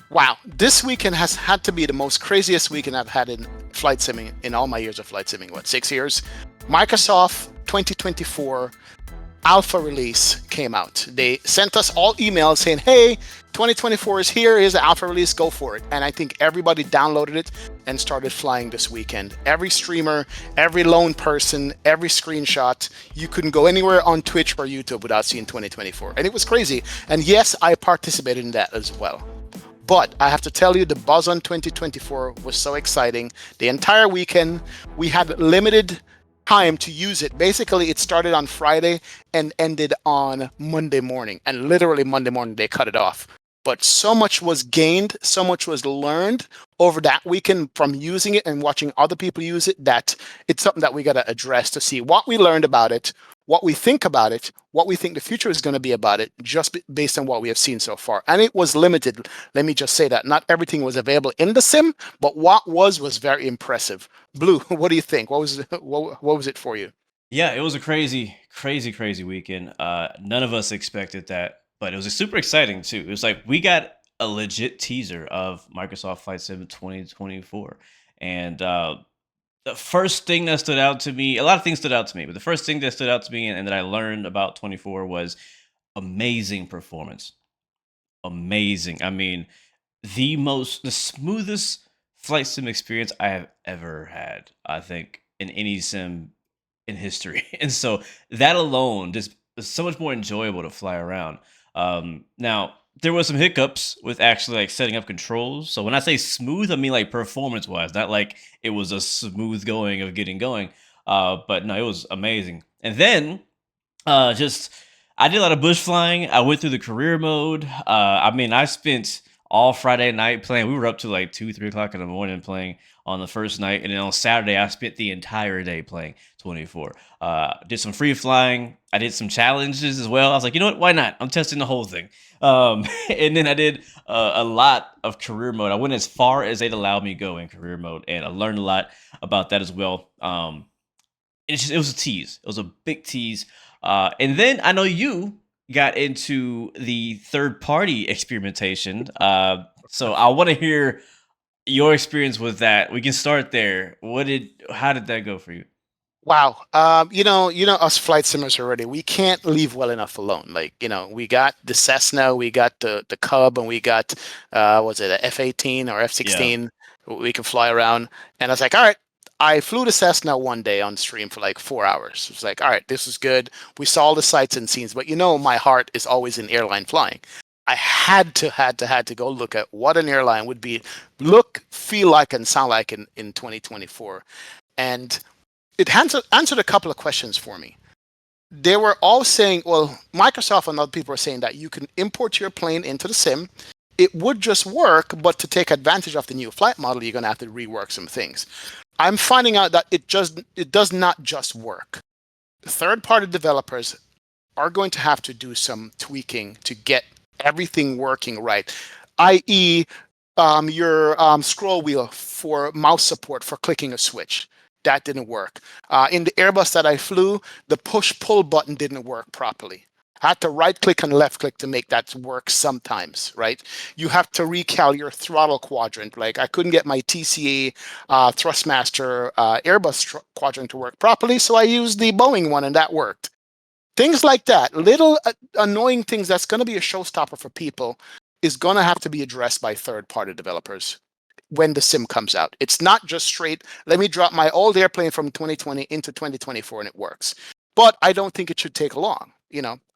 Wow, this weekend has had to be the most craziest weekend I've had in flight simming in all my years of flight simming. What, 6 years? Microsoft 2024 alpha release came out. They sent us all emails saying, hey, 2024 is here. Here's the alpha release. Go for it. And I think everybody downloaded it and started flying this weekend. Every streamer, every lone person, every screenshot. You couldn't go anywhere on Twitch or YouTube without seeing 2024. And it was crazy. And yes, I participated in that as well. But I have to tell you, the buzz on 2024 was so exciting. The entire weekend, we had limited time to use it. Basically, it started on Friday and ended on Monday morning. And literally Monday morning, they cut it off. But so much was gained, so much was learned over that weekend from using it and watching other people use it, that it's something that we got to address to see what we learned about it, what we think about it, what we think the future is going to be about it, just based on what we have seen so far. And it was limited. Let me just say that not everything was available in the sim, but what was very impressive. Blue, what do you think? What was it for you? Yeah, it was a crazy weekend. None of us expected that, but it was super exciting too. It was like we got a legit teaser of Microsoft Flight Sim 2024, and the first thing that stood out to me, a lot of things stood out to me, but the first thing that stood out to me and that I learned about 24 was amazing performance. Amazing. I mean, the smoothest flight sim experience I have ever had, I think, in any sim in history. And so that alone just is so much more enjoyable to fly around. Now there was some hiccups with actually like setting up controls. So when I say smooth, I mean like performance wise, not like it was a smooth going of getting going. But no, it was amazing. And then just I did a lot of bush flying. I went through the career mode. I mean, I spent all Friday night playing. We were up to like 2, 3 o'clock in the morning playing on the first night, and then on Saturday I spent the entire day playing 24. Did some free flying. I did some challenges as well. I was like, you know what? Why not? I'm testing the whole thing. And then I did a lot of career mode. I went as far as they'd allow me to go in career mode, and I learned a lot about that as well. It was a tease. It was a big tease. And then I know you got into the third party experimentation. So I want to hear your experience with that. We can start there. How did that go for you? Wow. Us flight simmers already. We can't leave well enough alone. Like, we got the Cessna, we got the Cub, and we got was it a F-18 or Yeah. F-16? We can fly around. And I was like, all right. I flew the Cessna one day on stream for like 4 hours. It was like, all right, this is good. We saw all the sights and scenes, but my heart is always in airline flying. I had to go look at what an airline would be, look, feel like, and sound like in 2024. And it answered a couple of questions for me. They were all saying, well, Microsoft and other people are saying that you can import your plane into the sim. It would just work, but to take advantage of the new flight model, you're going to have to rework some things. I'm finding out that it does not just work. Third-party developers are going to have to do some tweaking to get everything working right, i.e., your scroll wheel for mouse support for clicking a switch. That didn't work. In the Airbus that I flew, the push-pull button didn't work properly. I had to right click and left click to make that work sometimes, right? You have to recal your throttle quadrant. Like I couldn't get my TCA Thrustmaster Airbus quadrant to work properly, so I used the Boeing one and that worked. Things like that, little annoying things that's going to be a showstopper for people, is going to have to be addressed by third-party developers when the sim comes out. It's not just straight, let me drop my old airplane from 2020 into 2024 and it works. But I don't think it should take long.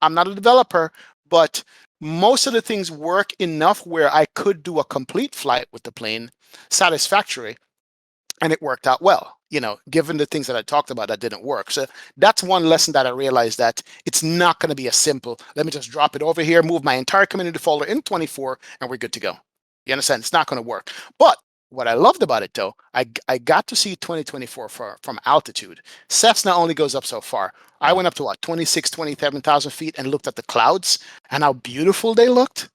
I'm not a developer, but most of the things work enough where I could do a complete flight with the plane satisfactory, and it worked out well, given the things that I talked about that didn't work. So that's one lesson that I realized, that it's not going to be as simple. Let me just drop it over here, move my entire community folder in 24, and we're good to go. You understand? It's not going to work. But what I loved about it, though, I got to see 2024 from altitude. Cessna only goes up so far. I Yeah. went up to what, 26, 27,000 feet and looked at the clouds and how beautiful they looked.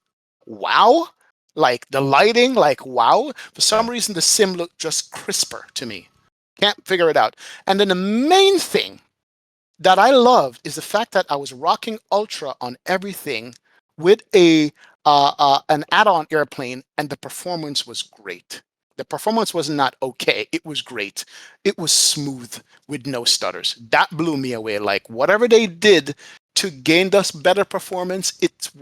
Wow. Like the lighting, like wow. For some Yeah. reason, the sim looked just crisper to me. Can't figure it out. And then the main thing that I loved is the fact that I was rocking Ultra on everything with a an add-on airplane, and the performance was great. The performance was not okay. It was great. It was smooth with no stutters. That blew me away. Like whatever they did to gain us better performance, it's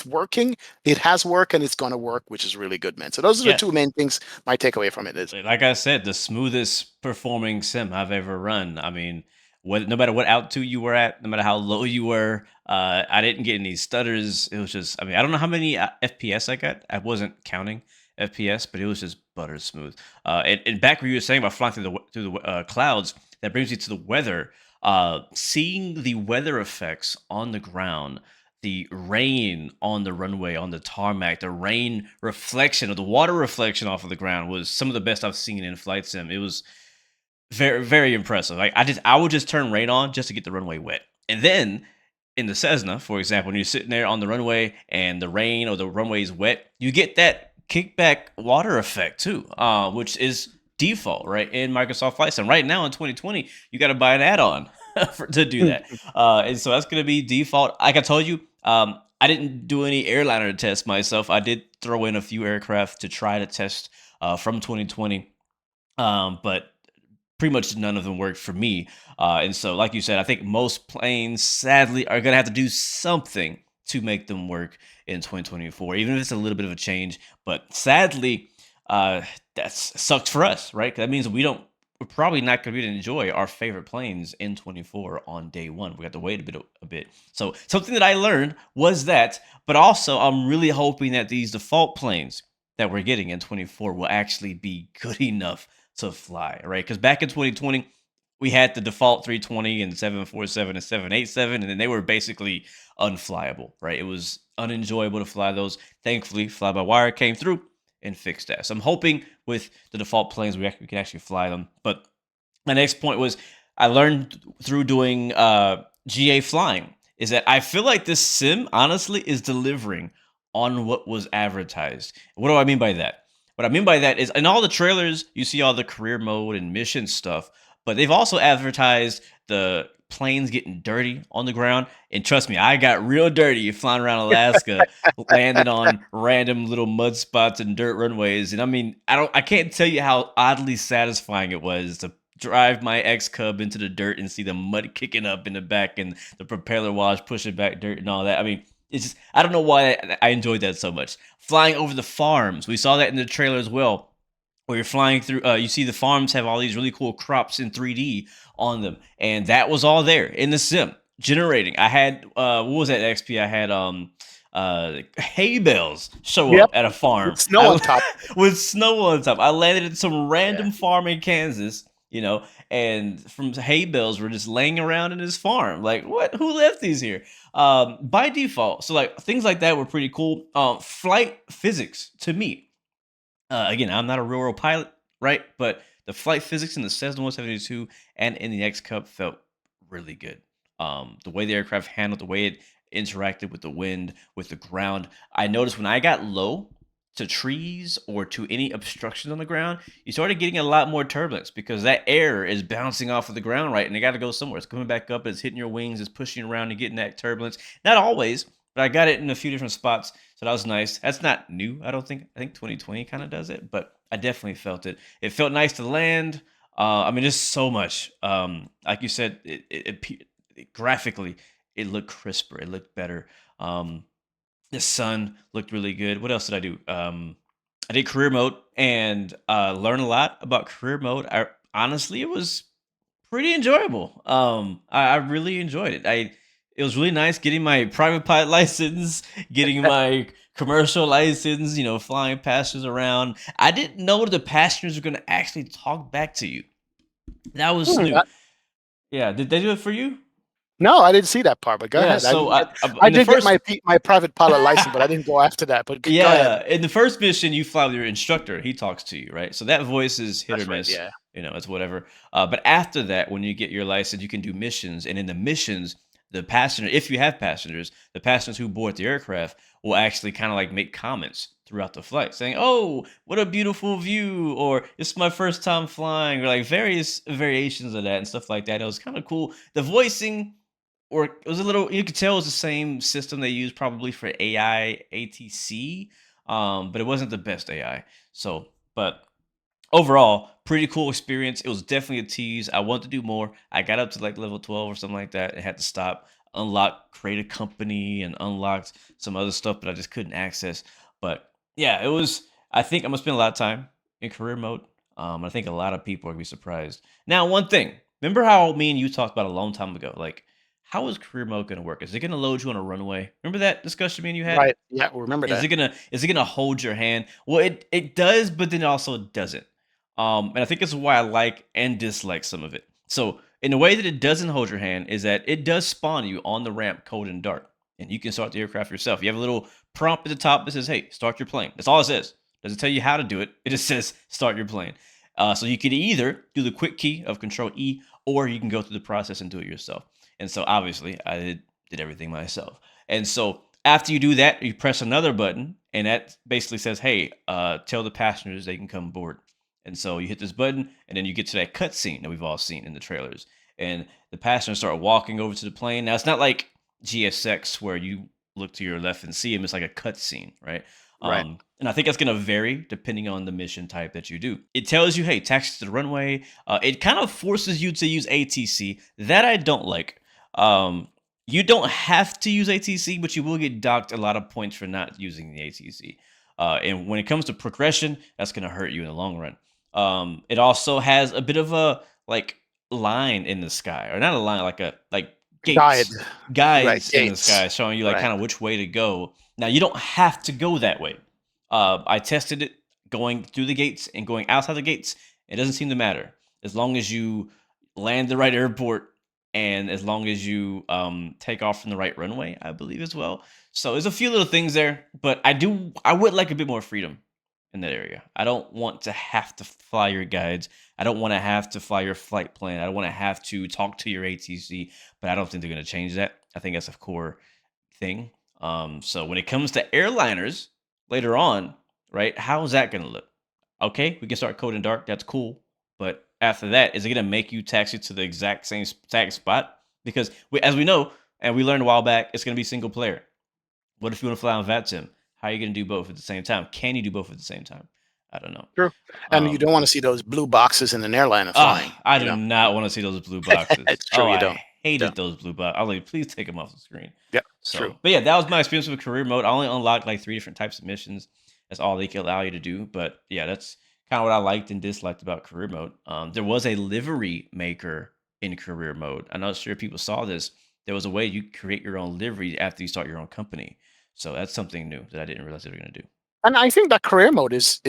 working. It has worked and it's gonna work, which is really good, man. So those are the Yeah. two main things my takeaway from it is. Like I said, the smoothest performing sim I've ever run. I mean, no matter what altitude you were at, no matter how low you were, I didn't get any stutters. It was just, I mean, I don't know how many FPS I got. I wasn't counting FPS, but it was just butter smooth. And back where you were saying about flying through the clouds, that brings me to the weather. Seeing the weather effects on the ground, the rain on the runway, on the tarmac, the rain reflection or the water reflection off of the ground was some of the best I've seen in flight sim. It was very, very impressive. Like I would just turn rain on just to get the runway wet. And then in the Cessna, for example, when you're sitting there on the runway and the rain or the runway is wet, you get that kickback water effect too, which is default, right? In Microsoft Flight Sim. Right now in 2020, you got to buy an add-on to do that. And so that's going to be default. Like I told you, I didn't do any airliner tests myself. I did throw in a few aircraft to try to test from 2020, but pretty much none of them worked for me. And so, like you said, I think most planes, sadly, are going to have to do something to make them work in 2024, even if it's a little bit of a change. But sadly, that's sucks for us, right? 'Cause that means we're probably not going to be able to enjoy our favorite planes in 24 on day one. We have to wait a bit. So something that I learned was that, but also I'm really hoping that these default planes that we're getting in 24 will actually be good enough to fly, right? Because back in 2020, we had the default 320 and 747 and 787, and then they were basically unflyable, right? It was unenjoyable to fly those. Thankfully, fly-by-wire came through and fix that. So I'm hoping with the default planes we can actually fly them. But my next point was I learned through doing GA flying is that I feel like this sim honestly is delivering on what was advertised. What do I mean by that? What I mean by that is in all the trailers you see all the career mode and mission stuff, but they've also advertised the planes getting dirty on the ground. And trust me, I got real dirty flying around Alaska, landing on random little mud spots and dirt runways. And I mean, I can't tell you how oddly satisfying it was to drive my X Cub into the dirt and see the mud kicking up in the back and the propeller wash pushing back dirt and all that. I mean, it's just, I don't know why I enjoyed that so much. Flying over the farms, we saw that in the trailer as well, where you're flying through. You see the farms have all these really cool crops in 3D on them, and that was all there in the sim generating. I had what was that XP? I had hay bales show Yep. up at a farm With snow on top. with snow on top. I landed at some random farm in Kansas, and from hay bales were just laying around in his farm. Like, what? Who left these here? By default. So like things like that were pretty cool. Flight physics to me. Again, I'm not a real world pilot, right? But the flight physics in the Cessna 172 and in the X Cup felt really good. The way the aircraft handled, the way it interacted with the wind, with the ground. I noticed when I got low to trees or to any obstructions on the ground, you started getting a lot more turbulence because that air is bouncing off of the ground, right? And it got to go somewhere. It's coming back up, it's hitting your wings, it's pushing you around and getting that turbulence. Not always, but I got it in a few different spots. So that was nice. That's not new, I don't think. I think 2020 kind of does it, but I definitely felt it. It felt nice to land. I mean, there's so much. Like you said, graphically, it looked crisper. It looked better. The sun looked really good. What else did I do? I did career mode and learned a lot about career mode. Honestly, it was pretty enjoyable. I really enjoyed it. It was really nice getting my private pilot license, getting my commercial license, flying passengers around. I didn't know the passengers were going to actually talk back to you. That was new. Yeah, did they do it for you? No, I didn't see that part, but go Yeah, ahead. so I in the did get first my private pilot license, but I didn't go after that. But go ahead. in the first mission, you fly with your instructor. He talks to you, right? So that voice is hit That's or right. miss. Yeah. It's whatever. But after that, when you get your license, you can do missions, and in the missions, the passenger, if you have passengers, the passengers who board the aircraft will actually kind of like make comments throughout the flight, saying, "Oh, what a beautiful view," or "It's my first time flying," or like various variations of that and stuff like that. It was kind of cool. The voicing or it was a little, you could tell it was the same system they used probably for AI ATC, but it wasn't the best AI. So, but overall, pretty cool experience. It was definitely a tease. I wanted to do more. I got up to like level 12 or something like that and had to stop, unlock, create a company, and unlocked some other stuff, but I just couldn't access. But yeah, it was, I think I'm gonna spend a lot of time in career mode. I think a lot of people are gonna be surprised. Now, one thing, remember how me and you talked about a long time ago? Like, how is career mode gonna work? Is it gonna load you on a runway? Remember that discussion me and you had? Right. Yeah, remember that. Is it gonna hold your hand? Well, it does, but then it also doesn't. And I think this is why I like and dislike some of it. So, in the way that it doesn't hold your hand is that it does spawn you on the ramp cold and dark, and you can start the aircraft yourself. You have a little prompt at the top that says, "Hey, start your plane." That's all it says. Doesn't tell you how to do it. It just says, "Start your plane." So you could either do the quick key of Control E, or you can go through the process and do it yourself. And so obviously, I did everything myself. And so after you do that, you press another button, and that basically says, "Hey, tell the passengers they can come aboard." And so you hit this button, and then you get to that cutscene that we've all seen in the trailers. And the passengers start walking over to the plane. Now, it's not like GSX where you look to your left and see them. It's like a cutscene, right? Right. And I think that's going to vary depending on the mission type that you do. It tells you, hey, taxi to the runway. It kind of forces you to use ATC. That I don't like. You don't have to use ATC, but you will get docked a lot of points for not using the ATC. And when it comes to progression, that's going to hurt you in the long run. It also has a bit of a like line in the sky, or not a line, like Guide. gates, Right. guides in the Gates. sky, showing you like Right. kind of which way to go. Now you don't have to go that way. I tested it going through the gates and going outside the gates. It doesn't seem to matter as long as you land the right airport and as long as you take off from the right runway, I believe as well. So there's a few little things there, but I would like a bit more freedom in that area. I don't want to have to fly your guides. I don't want to have to fly your flight plan. I don't want to have to talk to your ATC, but I don't think they're going to change that. I think that's a core thing. So when it comes to airliners later on, right? How is that going to look? Okay, we can start code in dark. That's cool. But after that, is it going to make you taxi to the exact spot? Because as we know, and we learned a while back, it's going to be single player. What if you want to fly on VATSIM? How are you going to do both at the same time? Can you do both at the same time? I don't know. True. And you don't want to see those blue boxes in an airliner flying. I do not want to see those blue boxes. It's true. You I don't. hated those blue boxes. I was like, please take them off the screen. Yeah. So, True. but yeah, that was my experience with career mode. I only unlocked like 3 different types of missions. That's all they can allow you to do. But yeah, that's kind of what I liked and disliked about career mode. There was a livery maker in career mode. I'm not sure if people saw this. There was a way you create your own livery after you start your own company. So that's something new that I didn't realize they were going to do. And I think that career mode is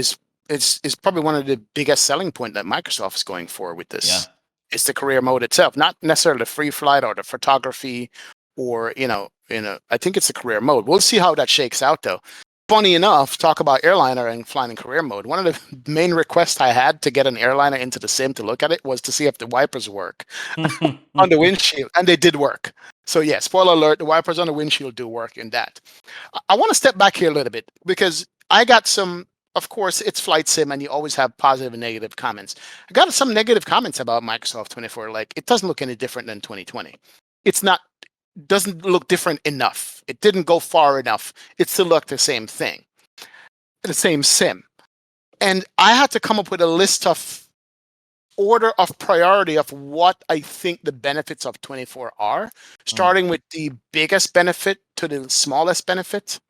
probably one of the biggest selling point that Microsoft is going for with this. Yeah. It's the career mode itself, not necessarily the free flight or the photography, or I think it's the career mode. We'll see how that shakes out, though. Funny enough, talk about airliner and flying in career mode. One of the main requests I had to get an airliner into the sim to look at it was to see if the wipers work on the windshield, and they did work. So yeah, spoiler alert, the wipers on the windshield do work in that. I want to step back here a little bit because I got some, of course, it's flight sim and you always have positive and negative comments. I got some negative comments about Microsoft 24. Like, it doesn't look any different than 2020. It's not, doesn't look different enough. It didn't go far enough. It still looked the same thing, the same sim. And I had to come up with a list of order of priority of what I think the benefits of 24 are, starting with the biggest benefit to the smallest benefit.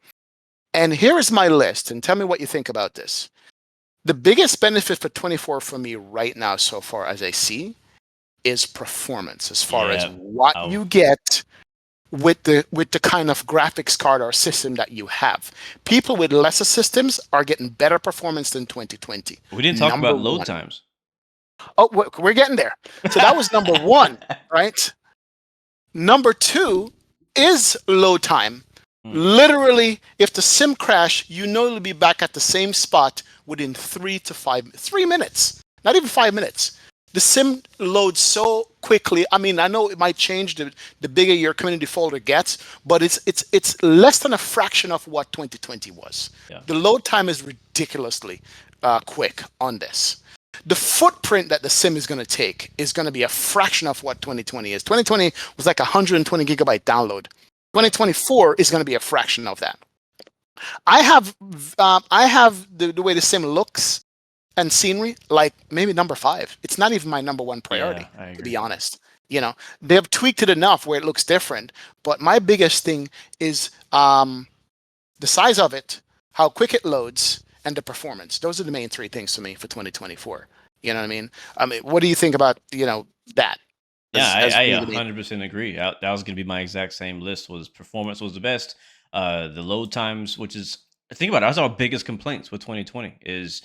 And here is my list, and tell me what you think about this. The biggest benefit for 24 for me right now, so far as I see, is performance, as far as what you get with the kind of graphics card or system that you have. People with lesser systems are getting better performance than 2020. We didn't talk about load times. Oh, we're getting there. So that was number one, right? Number two is load time. Literally, if the sim crash, it'll be back at the same spot within 3 minutes, not even 5 minutes. The sim loads so quickly. I mean, I know it might change the bigger your community folder gets, but it's less than a fraction of what 2020 was. Yeah. The load time is ridiculously quick on this. the footprint that the sim is going to take is going to be a fraction of what 2020 is. 2020 was like 120 gigabyte download. 2024 is going to be a fraction of that. I have the way the sim looks and scenery like maybe number 5. It's not even my number 1 priority, to be honest. You know, they've tweaked it enough where it looks different. But my biggest thing is the size of it, how quick it loads, and the performance. Those are the main 3 things to me for 2024. You know what I mean? What do you think about, that? Yeah, As I being the main- 100% agree. That was going to be my exact same list. Was performance was the best. The load times, which is think about it, that's our biggest complaints with 2020 is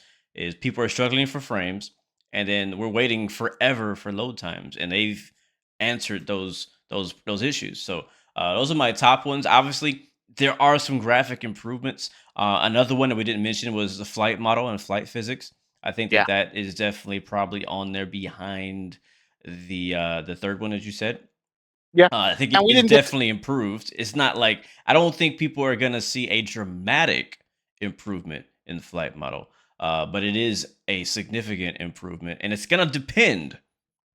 people are struggling for frames, and then we're waiting forever for load times, and they've answered those issues. So those are my top ones. Obviously, there are some graphic improvements. Another one that we didn't mention was the flight model and flight physics. I think Yeah. that is definitely probably on there behind the third one, as you said. Yeah. I think And we it's didn't get definitely improved. It's not like I don't think people are gonna see a dramatic improvement in the flight model, but it is a significant improvement, and it's gonna depend.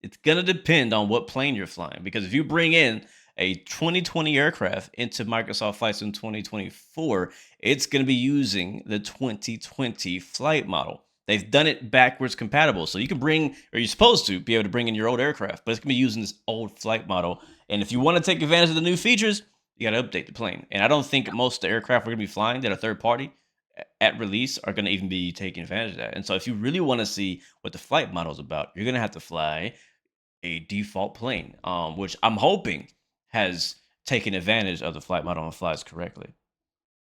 It's gonna depend on what plane you're flying, because if you bring in a 2020 aircraft into Microsoft Flights in 2024, it's gonna be using the 2020 flight model. They've done it backwards compatible, so you can bring, or you're supposed to be able to bring in your old aircraft, but it's gonna be using this old flight model. And if you want to take advantage of the new features, you got to update the plane. And I don't think most of the aircraft we're going to be flying that are third party at release are going to even be taking advantage of that. And so if you really want to see what the flight model is about, you're going to have to fly a default plane, which I'm hoping has taken advantage of the flight model and flies correctly.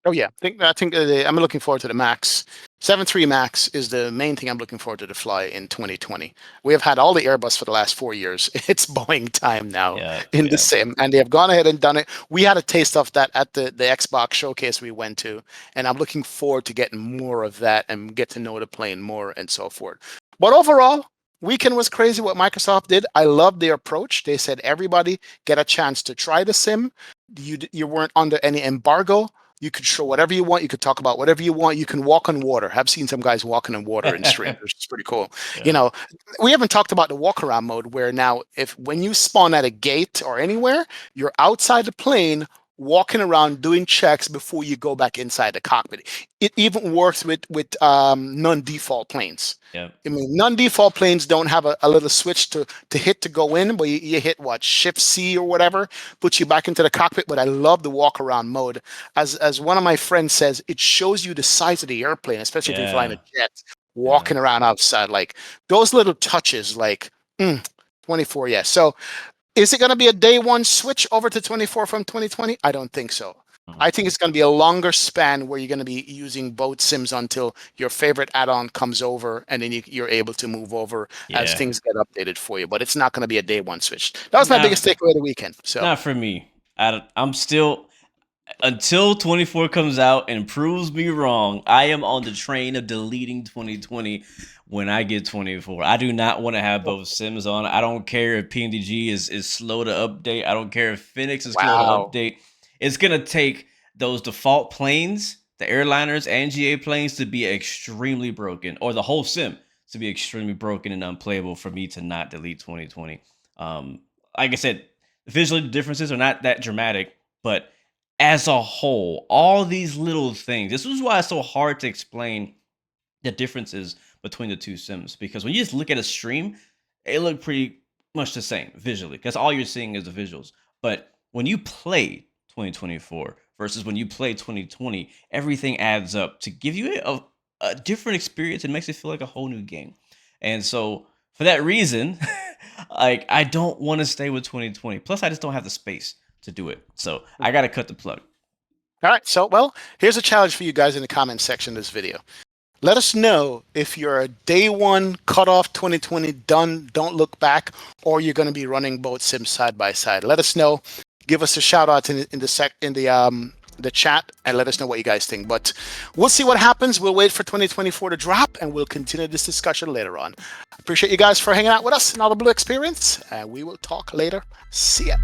Oh yeah, I think I'm looking forward to the Max. 7.3 Max is the main thing I'm looking forward to fly in 2020. We have had all the Airbus for the last 4 years. It's Boeing time now Yeah, in the yeah, sim, and they have gone ahead and done it. We had a taste of that at the Xbox showcase we went to, and I'm looking forward to getting more of that and get to know the plane more and so forth. But overall, weekend was crazy what Microsoft did. I love their approach. They said everybody get a chance to try the sim. You weren't under any embargo. You could show whatever you want. You could talk about whatever you want. You can walk on water. I've seen some guys walking on water in stream, which is pretty cool. You yeah, know, we haven't talked about the walk around mode where now if when you spawn at a gate or anywhere, you're outside the plane walking around doing checks before you go back inside the cockpit. It even works with non-default planes. yeah, I mean, non-default planes don't have a little switch to hit to go in, but you hit what, Shift C or whatever, puts you back into the cockpit. But I love the walk around mode. As one of my friends says, it shows you the size of the airplane, especially if you're flying a yeah, jet, yeah. walking around outside. Like those little touches, like 24, yeah. So is it going to be a day one switch over to 24 from 2020? I don't think so. Mhm. I think it's going to be a longer span where you're going to be using both sims until your favorite add-on comes over, and then you're able to move over as Yeah. things get updated for you. But it's not going to be a day one switch. That was my Not biggest takeaway of the weekend. So, not for me. I'm still until 24 comes out and proves me wrong. I am on the train of deleting 2020 when I get 24. I do not want to have both sims on. I don't care if PNDG is slow to update. I don't care if Phoenix is slow to wow. update. It's gonna take those default planes, the airliners and GA planes, to be extremely broken, or the whole sim to be extremely broken and unplayable for me to not delete 2020. Like I said, visually the differences are not that dramatic, but as a whole, all these little things. This is why it's so hard to explain the differences between the two sims, because when you just look at a stream, it look pretty much the same visually because all you're seeing is the visuals. But when you play 2024 versus when you play 2020, everything adds up to give you a different experience. It makes it feel like a whole new game. And so for that reason, like I don't want to stay with 2020. Plus, I just don't have the space to do it. So I got to cut the plug. All right. So, well, here's a challenge for you guys in the comment section of this video. Let us know if you're a day one cutoff 2020 done, don't look back, or you're going to be running both sims side by side. Let us know. Give us a shout out in the chat and let us know what you guys think. But we'll see what happens. We'll wait for 2024 to drop and we'll continue this discussion later on. Appreciate you guys for hanging out with us in all the Blu-XPerience, and we will talk later. See ya.